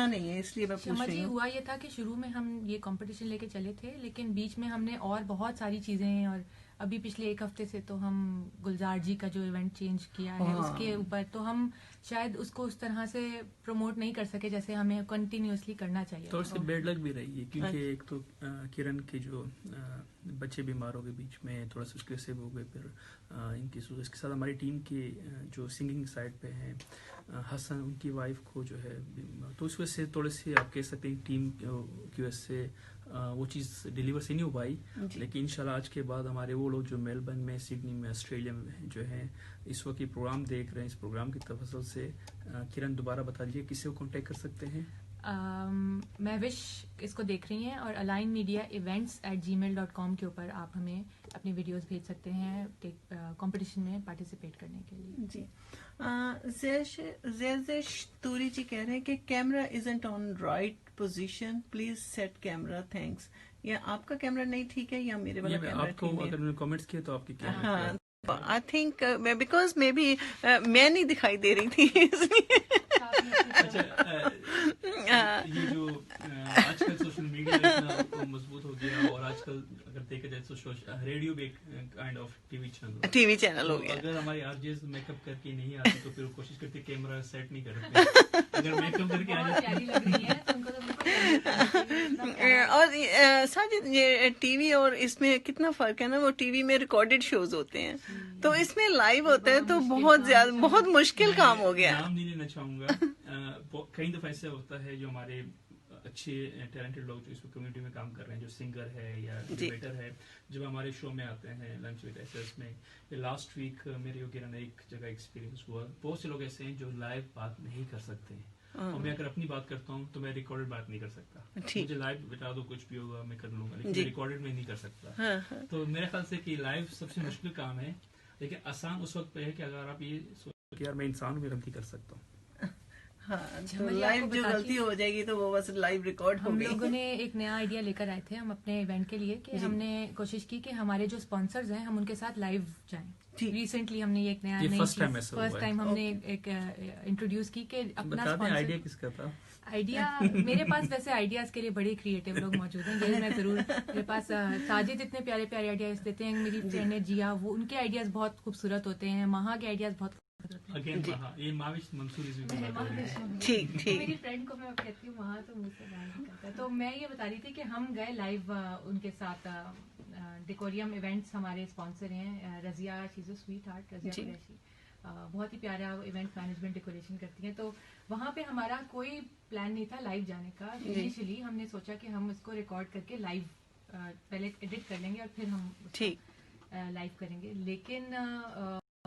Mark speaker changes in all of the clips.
Speaker 1: سنا نہیں ہے اس لیے میں پوچھ رہی ہوں.
Speaker 2: ہوا یہ تھا کہ شروع میں ہم یہ کمپٹیشن لے کے چلے تھے، لیکن بیچ میں ہم نے اور بہت ساری چیزیں، اور ابھی پچھلے ایک ہفتے سے تو ہم گلزار جی کا جو ایونٹ چینج کیا ہے اس کے اوپر، تو ہم شاید اس کو اس طرح سے پروموٹ نہیں کر سکے جیسے ہمیں کنٹینیوسلی کرنا چاہیے.
Speaker 3: تو اس سے بیڈ لک بھی رہی ہے کیونکہ ایک تو کرن کے جو بچے بیمار ہو گئے بیچ میں، تھوڑا سا اس کے سیو ہو گئے، پھر ان کی اس کے ساتھ ہماری ٹیم کے جو سنگنگ سائڈ پہ ہیں حسن، ان کی وائف کو جو ہے، تو اس وجہ سے تھوڑے سے آپ کہہ سکتے ہیں ٹیم کی وجہ سے وہ چیز ڈیلیور سے نہیں ہو پائی. لیکن انشاءاللہ آج کے بعد ہمارے وہ لوگ جو میلبرن میں، سڈنی میں، آسٹریلیا میں جو ہیں اس وقت یہ پروگرام دیکھ رہے ہیں، اس پروگرام کی تفصیل سے کرن دوبارہ بتا دیجیے کسی کو کانٹیکٹ کر سکتے ہیں.
Speaker 2: میں وش اس کو دیکھ رہی ہیں، اور الائن میڈیا ایونٹس @gmail.com کے اوپر آپ ہمیں اپنی ویڈیوز بھیج سکتے ہیں کمپٹیشن میں پارٹیسپیٹ کرنے کے لیے.
Speaker 1: جی زیش توری جی کہہ رہے ہیں کہ camera isn't on right position, please set camera, thanks. یا آپ کا کیمرا نہیں ٹھیک ہے یا میرے والا کیمرا
Speaker 3: آپ کو
Speaker 1: ٹھیک ہے؟
Speaker 3: اگر کامنٹس کیے تو آپ کی کیمرا.
Speaker 1: ہاں آئی تھنک بیکاز میں بھی میں نہیں دکھائی دے رہی تھی اس لیے.
Speaker 3: یہ جو آج کل سوشل میڈیا اتنا مضبوط ہو گیا، اور آج کل اگر دیکھا جائے تو ریڈیو بھی ایک kind of T V channel ہو گیا. اگر ہمارے آرجیز میک اپ کر کے نہیں آتے تو پھر کوشش کرتے کیمرہ سیٹ نہیں کرتے، اگر میک اپ کر کے آ
Speaker 1: اور ساجد یہ ٹی وی اور اس میں کتنا فرق ہے نا، وہ ٹی وی میں ریکارڈڈ شوز ہوتے ہیں تو اس میں لائیو ہوتا ہے تو بہت زیادہ بہت مشکل کام ہو گیا.
Speaker 3: نام نہیں لینا چاہوں گا، کئی دفعہ ایسا ہوتا ہے جو ہمارے اچھے ٹیلنٹڈ لوگ جو اس کمیونٹی میں کام کر رہے ہیں، جو سنگر ہے یا ڈیبیٹر ہے، جب ہمارے شو میں آتے ہیں لنچ وتھ ایسرس میں، لاسٹ ویک میرے وغیرہ نے ایک جگہ ایکسپیرینس ہوا، بہت سے لوگ ایسے ہیں جو لائیو بات نہیں کر سکتے ہیں، اور میں اگر اپنی بات کرتا ہوں تو میں ریکارڈڈ بات نہیں کر سکتا. مجھے لائیو بتا دو کچھ بھی ہوگا میں کر لوں گا، لیکن ریکارڈڈ میں نہیں کر سکتا. تو میرے خیال سے کہ لائیو سب سے مشکل کام ہے، لیکن آسان اس وقت پہ ہے کہ اگر آپ یہ سوچیں کہ یار میں انسان ہوں، میں غلطی کر سکتا ہوں.
Speaker 1: ہاں تو لائیو جو غلطی ہو جائے گی تو وہ بس لائیو ریکارڈ ہو گئی.
Speaker 2: ہم لوگوں نے ایک نیا آئیڈیا لے کر آئے تھے ہم اپنے ایونٹ کے لیے کہ ہم نے کوشش کی کہ ہمارے جو اسپانسرز ہیں ہم ان کے ساتھ لائیو جائیں. ریسنٹلی ہم نے یہ ایک نیا فرسٹ ٹائم ہم نے ایک انٹروڈیوس کی کہ اپنا
Speaker 3: آئیڈیا کس کا تھا.
Speaker 2: آئیڈیا میرے پاس ویسے آئیڈیاز کے لیے بڑے کریٹو لوگ موجود ہیں، یہ میں ضرور، میرے پاس ساجد اتنے پیارے پیارے آئیڈیاز دیتے ہیں، میری فرینڈ نے جیا، وہ ان کے آئیڈیاز بہت خوبصورت ہوتے ہیں، مہا کے آئیڈیاز بہت
Speaker 1: ٹھیک ٹھیک.
Speaker 2: میری فرینڈ کو میں کہتی ہوں وہاں تو مجھ سے باہر نکلتا ہے. تو میں یہ بتا رہی تھی کہ ہم گئے لائیو ان کے ساتھ. ڈیکوریم ایونٹس ہمارے اسپانسر ہیں، Razia she's a sweetheart, Razia Qureshi بہت ہی پیارا ایونٹ مینجمنٹ ڈیکوریشن کرتی ہیں. تو وہاں پہ ہمارا کوئی پلان نہیں تھا لائیو جانے کا. انیشلی ہم نے سوچا کہ ہم اس کو ریکارڈ کر کے لائیو پہلے ایڈٹ کر لیں گے اور پھر ہم لائیو کریں گے. لیکن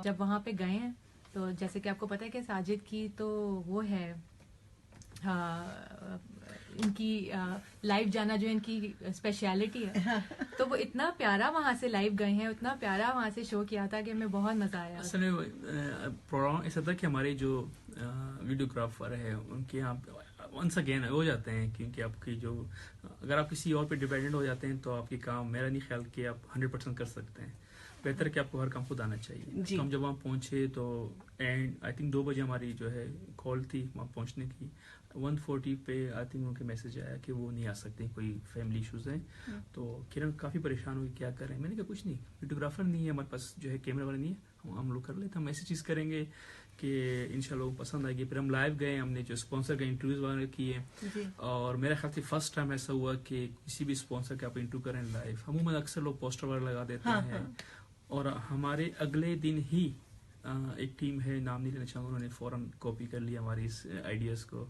Speaker 2: جب وہاں پہ گئے ہیں تو جیسے کہ آپ کو پتا ہے کہ ساجد کی تو وہ ہے ان کی لائیو جانا جو ان کی اسپیشلٹی ہے، تو وہ اتنا پیارا وہاں سے لائیو گئے ہیں، اتنا پیارا وہاں سے شو کیا تھا کہ ہمیں بہت مزہ آیا.
Speaker 3: اصل میں پروگرام ایسا تھا کہ ہمارے جو ویڈیوگرافر ہے ان کے یہاں ونس اگین ہو جاتے ہیں، کیونکہ آپ کی جو اگر آپ کسی اور پہ ڈیپینڈنٹ ہو جاتے ہیں تو آپ کی کام، میرا نہیں خیال کہ آپ 100% کر سکتے ہیں. بہتر کہ آپ کو ہر کام خود آنا چاہیے. تو ہم جب وہاں پہنچے تو اینڈ آئی تھنک 2 بجے ہماری جو ہے کال تھی وہاں پہنچنے کی. 1:40 پہ آئی تھنک ان کے میسج آیا کہ وہ نہیں آ سکتے، کوئی فیملی ایشوز ہیں. تو کرن کافی پریشان ہوئی کیا کریں. میں نے کہا کچھ نہیں، ویڈیوگرافر نہیں ہے ہمارے پاس، جو ہے کیمرہ والا نہیں ہے، ہم لوگ کر لیتے، ہم ایسی چیز کریں گے کہ انشاءاللہ لوگوں کو پسند آئے گی. پھر ہم لائیو گئے، ہم نے جو اسپانسر کا انٹرویوز وغیرہ کیے، اور میرے خیال سے فرسٹ ٹائم ایسا ہوا کہ کسی بھی اسپانسر کا آپ انٹرویو کریں لائیو. عموماً اکثر لوگ پوسٹر وغیرہ لگا دیتے ہیں، اور ہمارے اگلے دن ہی ایک ٹیم ہے، نام نہیں لینا چاہوں گا، انہوں نے فوراً کاپی کر لیا ہماری اس آئیڈیاز کو.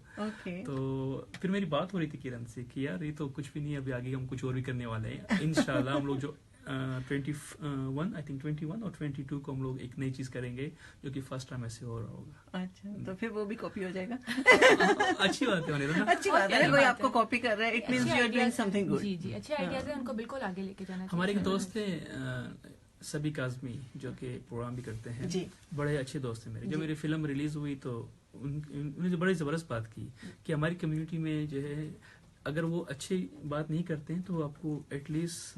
Speaker 3: تو پھر میری بات ہو رہی تھی کرن سے کہ یار یہ تو کچھ بھی نہیں ہے، ابھی آگے ہم کچھ اور بھی کرنے والے ہیں انشاءاللہ. ہم لوگ جو 21 اور 22 کو ہم لوگ ایک نئی چیز کریں گے جو کہ فرسٹ ٹائم ایسے ہو رہا ہوگا.
Speaker 1: اچھا تو پھر وہ بھی کاپی ہو جائے گا.
Speaker 3: اچھی بات ہے،
Speaker 1: اچھی بات ہے، کوئی آپ کو کاپی کر رہا ہے، it means you are doing something good.
Speaker 2: جی اچھے آئیڈیاز ہیں، ان کو بالکل آگے لے کے جانا چاہیے.
Speaker 3: ہمارے ایک دوست ہیں سبھی کاظمی جو کہ پروگرام بھی کرتے ہیں، بڑے اچھے دوست ہیں میرے. جب میری فلم ریلیز ہوئی تو انہوں نے بڑی زبردست بات کی کہ ہماری کمیونٹی میں جو ہے اگر وہ اچھی بات نہیں کرتے ہیں تو آپ کو ایٹ لیسٹ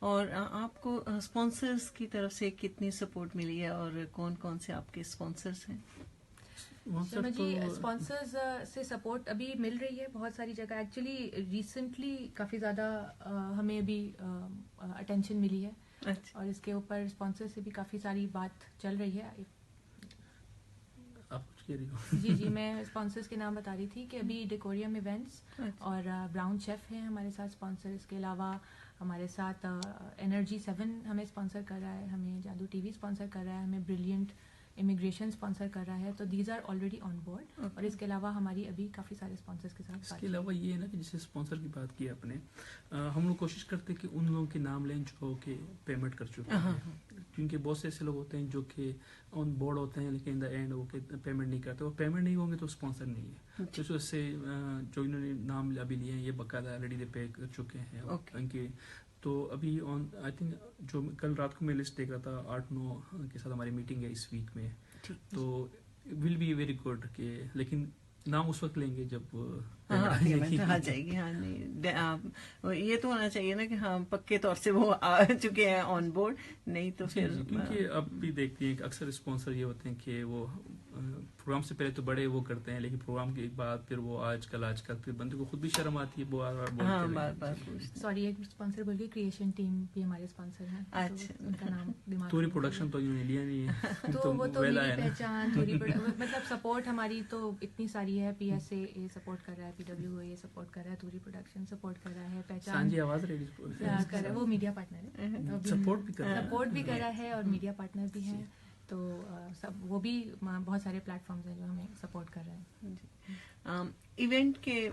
Speaker 1: اور آپ کو اسپانسرز کی طرف سے کتنی سپورٹ ملی ہے اور کون کون سے آپ کے اسپانسرز ہیں؟
Speaker 3: وہاں
Speaker 2: جی اسپانسرز سے سپورٹ ابھی مل رہی ہے بہت ساری جگہ. ایکچولی ریسنٹلی کافی زیادہ ہمیں ابھی اٹینشن ملی ہے
Speaker 1: اچھا.
Speaker 2: اور اس کے اوپر اسپانسر سے بھی کافی ساری بات چل رہی ہے.
Speaker 3: آپ کچھ کہہ رہی ہو؟
Speaker 2: جی میں اسپانسرز کے نام بتا رہی تھی کہ ابھی ڈیکوریم ایونٹس اور براؤن شیف ہیں ہمارے ساتھ اسپانسر. اس کے علاوہ ہمارے ساتھ انرجی 7 ہمیں اسپانسر کر رہا ہے, ہمیں جادو ٹی وی اسپانسر کر رہا ہے, ہمیں بریلینٹ امیگریشن اسپانسر کر رہا ہے. تو these are already on board. اور اس کے علاوہ ہماری ابھی کافی سارے اسپانسرز کے ساتھ
Speaker 3: اس کے علاوہ یہ ہے نا کہ جیسے اسپانسر کی بات کی آپ نے, ہم لوگ کوشش کرتے ہیں کہ ان لوگوں کے نام لیں جو کہ پیمنٹ کر چکے ہیں, کیونکہ بہت سے ایسے لوگ ہوتے ہیں جو کہ آن بورڈ ہوتے ہیں لیکن ان دا اینڈ وہ پیمنٹ نہیں کرتے. وہ پیمنٹ نہیں ہوں گے تو اسپانسر نہیں ہے. تو اس وجہ سے جو انہوں نے نام ابھی لیے ہیں یہ باقاعدہ آلریڈی پے کر چکے ہیں ان کے. تو ابھی آن آئی تھنک جو کل رات کو میں لسٹ دیکھ رہا تھا 8-9 کے ساتھ ہماری میٹنگ ہے اس ویک میں, تو ول بی ویری گڈ کہ لیکن نام اس وقت لیں گے جب
Speaker 1: آ جائے گی. ہاں نہیں یہ تو ہونا چاہیے نا کہ ہاں پکے طور سے وہ آ چکے ہیں آن بورڈ, نہیں تو پھر
Speaker 3: کیونکہ اب بھی دیکھتے ہیں کہ اکثر اسپانسر یہ ہوتے ہیں کہ وہ پروگرام سے پہلے تو بڑے وہ کرتے ہیں لیکن پروگرام کے بعد پھر وہ آج کل پھر بندے کو خود بھی شرم آتی ہے
Speaker 1: بار بار.
Speaker 2: سوری ایک اسپانسر بول کے کریشن ٹیم بھی ہمارے اسپانسر ہیں.
Speaker 1: اچھا
Speaker 2: ان کا نام دماغ
Speaker 3: تھوڑی پروڈکشن تو انہوں نے لیا نہیں ہے
Speaker 2: تو وہ تو میری پہچان تھوڑی مطلب سپورٹ ہماری تو اتنی ساری ہے. پی ایس اے سپورٹ کر رہا ہے, پی ڈبلیو اے سپورٹ کر رہا ہے, توری پروڈکشن سپورٹ کر رہا ہے, پہچان
Speaker 3: آواز
Speaker 2: کر رہا ہے, وہ میڈیا پارٹنر ہے, سپورٹ بھی کر رہا ہے اور میڈیا پارٹنر بھی ہیں. تو سب وہ بھی بہت سارے پلیٹ فارمز ہیں جو ہمیں سپورٹ کر رہے ہیں.
Speaker 1: ایونٹ کے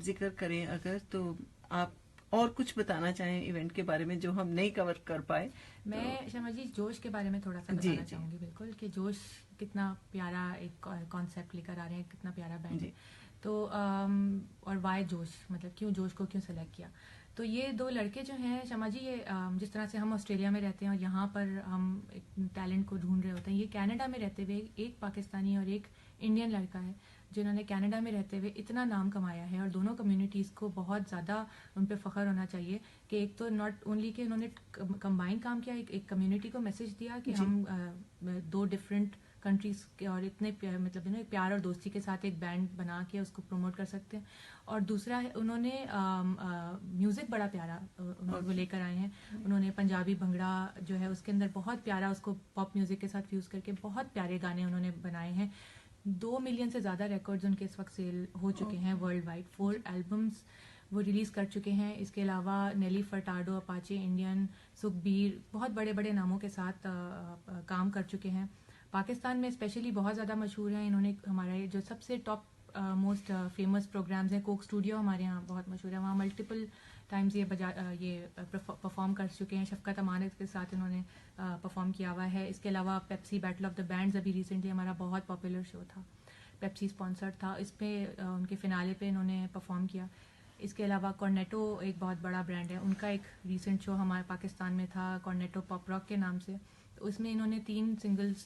Speaker 1: ذکر کریں اگر تو آپ اور کچھ بتانا چاہیں ایونٹ کے بارے میں جو ہم نہیں کور کر پائے.
Speaker 2: میں شما جی جوش کے بارے میں تھوڑا سا بتانا چاہوں گی. بالکل کہ جوش کتنا پیارا ایک کانسیپٹ لے کر آ رہے ہیں, کتنا پیارا بینڈ ہے. تو اور وائی جوش, مطلب کیوں جوش کو کیوں سلیکٹ کیا. تو یہ 2 لڑکے جو ہیں شما جی, یہ جس طرح سے ہم آسٹریلیا میں رہتے ہیں اور یہاں پر ہم ٹیلنٹ کو ڈھونڈ رہے ہوتے ہیں, یہ کینیڈا میں رہتے ہوئے ایک پاکستانی اور ایک انڈین لڑکا ہے جنہوں نے کینیڈا میں رہتے ہوئے اتنا نام کمایا ہے. اور دونوں کمیونٹیز کو بہت زیادہ ان پہ فخر ہونا چاہیے کہ ایک تو ناٹ اونلی کہ انہوں نے کمبائن کام کیا, ایک کمیونٹی کو میسج دیا کہ ہم 2 ڈفرینٹ کنٹریز کے اور اتنے مطلب پیار اور دوستی کے ساتھ ایک بینڈ بنا کے اس کو پروموٹ کر سکتے ہیں. اور دوسرا انہوں نے میوزک بڑا پیارا وہ لے کر آئے ہیں. انہوں نے پنجابی بھنگڑا جو ہے اس کے اندر بہت پیارا اس کو پاپ میوزک کے ساتھ فیوز کر کے بہت پیارے گانے انہوں نے بنائے ہیں. 2 ملین سے زیادہ ریکارڈز ان کے اس وقت سیل ہو چکے ہیں ورلڈ وائڈ. 4 البمز وہ ریلیز کر چکے ہیں. اس کے علاوہ نیلی فرٹاڈو, اپاچے انڈین, سکھبیر, بہت بڑے بڑے ناموں کے ساتھ کام کر چکے ہیں. پاکستان میں اسپیشلی بہت زیادہ مشہور ہیں. انہوں نے ہمارے جو سب سے ٹاپ موسٹ فیمس پروگرامز ہیں, کوک اسٹوڈیو ہمارے یہاں بہت مشہور ہے, وہاں ملٹیپل ٹائمز یہ پرفارم کر چکے ہیں. شفقت امانت کے ساتھ انہوں نے پرفارم کیا ہوا ہے. اس کے علاوہ Pepsi battle of the bands ابھی ریسنٹلی ہمارا بہت پاپولر شو تھا, پیپسی اسپانسرڈ تھا. اس پہ ان کے فنالے پہ انہوں نے پرفارم کیا. اس کے علاوہ کارنیٹو ایک بہت بڑا برانڈ ہے, ان کا ایک ریسنٹ شو ہمارے پاکستان میں تھا کارنیٹو پاپ راک کے نام سے. تو اس میں انہوں نے 3 سنگلز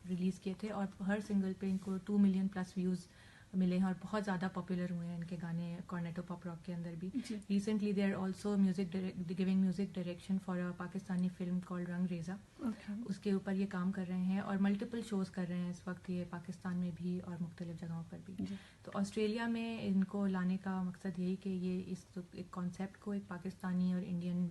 Speaker 2: ریلیز کیے تھے اور ہر سنگل پہ ان کو 2 ملین پلس ویوز ملے ہیں اور بہت زیادہ پاپولر ہوئے ہیں ان کے گانے کارنیٹو پاپ راک کے اندر بھی. Recently they are also giving music direction for a Pakistani film called Rangreza. اس کے اوپر یہ کام کر رہے ہیں اور ملٹیپل شوز کر رہے ہیں اس وقت یہ پاکستان میں بھی اور مختلف جگہوں پر بھی. تو آسٹریلیا میں ان کو لانے کا مقصد یہی کہ یہ اس ایک کانسیپٹ کو ایک پاکستانی اور انڈین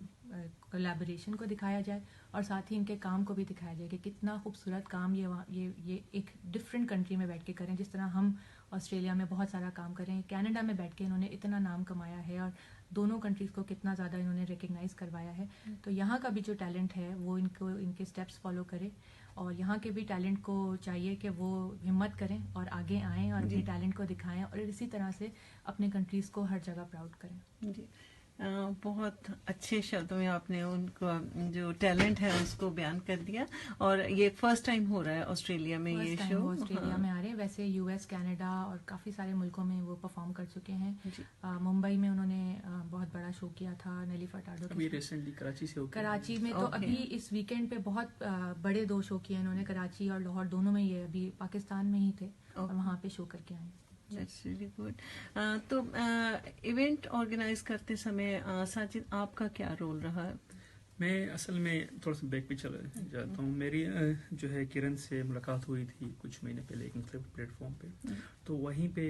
Speaker 2: کولیبوریشن کو دکھایا جائے اور ساتھ ہی ان کے کام کو بھی دکھایا جائے کہ کتنا خوبصورت کام یہ ایک ڈفرینٹ کنٹری میں بیٹھ کے کریں. جس طرح ہم آسٹریلیا میں بہت سارا کام کریں, کینیڈا میں بیٹھ کے انہوں نے اتنا نام کمایا ہے اور دونوں کنٹریز کو کتنا زیادہ انہوں نے ریکگنائز کروایا ہے. تو یہاں کا بھی جو ٹیلنٹ ہے وہ ان کو ان کے اسٹیپس فالو کرے اور یہاں کے بھی ٹیلنٹ کو چاہیے کہ وہ ہمت کریں اور آگے آئیں اور اپنے ٹیلنٹ کو دکھائیں اور اسی طرح سے اپنے کنٹریز کو ہر جگہ پراؤڈ کریں.
Speaker 1: جی بہت اچھے شبدوں میں آپ نے ان کو جو ٹیلنٹ ہے اس کو بیان کر دیا. اور یہ فرسٹ ٹائم ہو رہا ہے آسٹریلیا میں یہ شو.
Speaker 2: آسٹریلیا میں آ رہے ہیں, ویسے یو ایس, کینیڈا اور کافی سارے ملکوں میں وہ پرفارم کر چکے ہیں. ممبئی میں انہوں نے بہت بڑا شو کیا تھا نیلی فرٹاڈو. کراچی میں تو ابھی اس ویکینڈ پہ بہت بڑے 2 شو کیے انہوں نے, کراچی اور لاہور دونوں میں. یہ ابھی پاکستان میں ہی تھے اور وہاں پہ شو کر کے آئے.
Speaker 1: That's really good. تو ایونٹ آرگنائز کرتے سمے ساجد آپ کا کیا رول رہا؟
Speaker 3: میں اصل میں تھوڑا سا بیک پہ چلا جاتا ہوں. میری جو ہے کرن سے ملاقات ہوئی تھی کچھ مہینے پہلے ایک مختلف پلیٹ فارم پہ, تو وہیں پہ